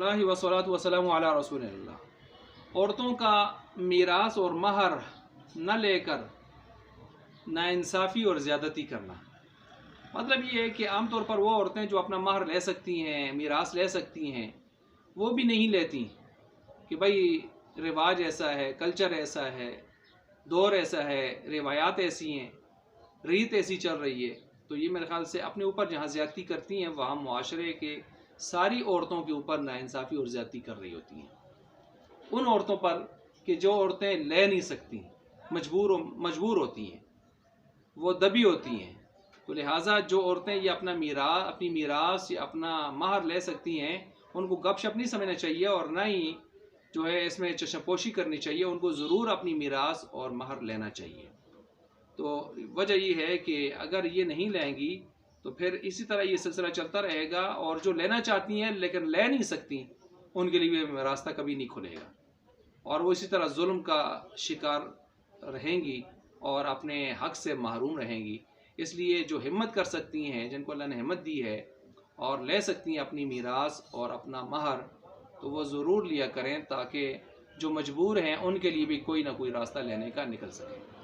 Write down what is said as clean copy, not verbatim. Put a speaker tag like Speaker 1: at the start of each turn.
Speaker 1: बिस्मिल्लाह वस्सलातु वस्सलामु अला रसूलिल्लाह। औरतों का मीरास और महर न लेकर नाइंसाफ़ी और ज़्यादती करना, मतलब ये है कि आम तौर पर वो औरतें जो अपना महर ले सकती हैं, मीरास ले सकती हैं, वो भी नहीं लेती कि भाई रिवाज ऐसा है, कल्चर ऐसा है, दौर ऐसा है, रिवायात ऐसी हैं, रीत ऐसी चल रही है। तो ये मेरे ख्याल से अपने ऊपर जहाँ ज़्यादती करती हैं वहाँ मुआशरे के सारी औरतों के ऊपर नाइंसाफ़ी और ज़्यादती कर रही होती हैं। उन औरतों पर कि जो औरतें ले नहीं सकती, मजबूर होती हैं, वो दबी होती हैं। तो लिहाजा जो औरतें ये अपनी मीरास या अपना महर ले सकती हैं, उनको गपशप नहीं समझना चाहिए और ना ही जो है इसमें चशमपोशी करनी चाहिए। उनको ज़रूर अपनी मीरास और महर लेना चाहिए। तो वजह ये है कि अगर ये नहीं लेंगी तो फिर इसी तरह ये सिलसिला चलता रहेगा, और जो लेना चाहती हैं लेकिन ले नहीं सकती, उनके लिए रास्ता कभी नहीं खुलेगा और वो इसी तरह जुल्म का शिकार रहेंगी और अपने हक से महरूम रहेंगी। इसलिए जो हिम्मत कर सकती हैं, जिनको अल्लाह ने हिम्मत दी है और ले सकती हैं अपनी मीरास और अपना महर, तो वो ज़रूर लिया करें ताकि जो मजबूर हैं उनके लिए भी कोई ना कोई रास्ता लेने का निकल सके।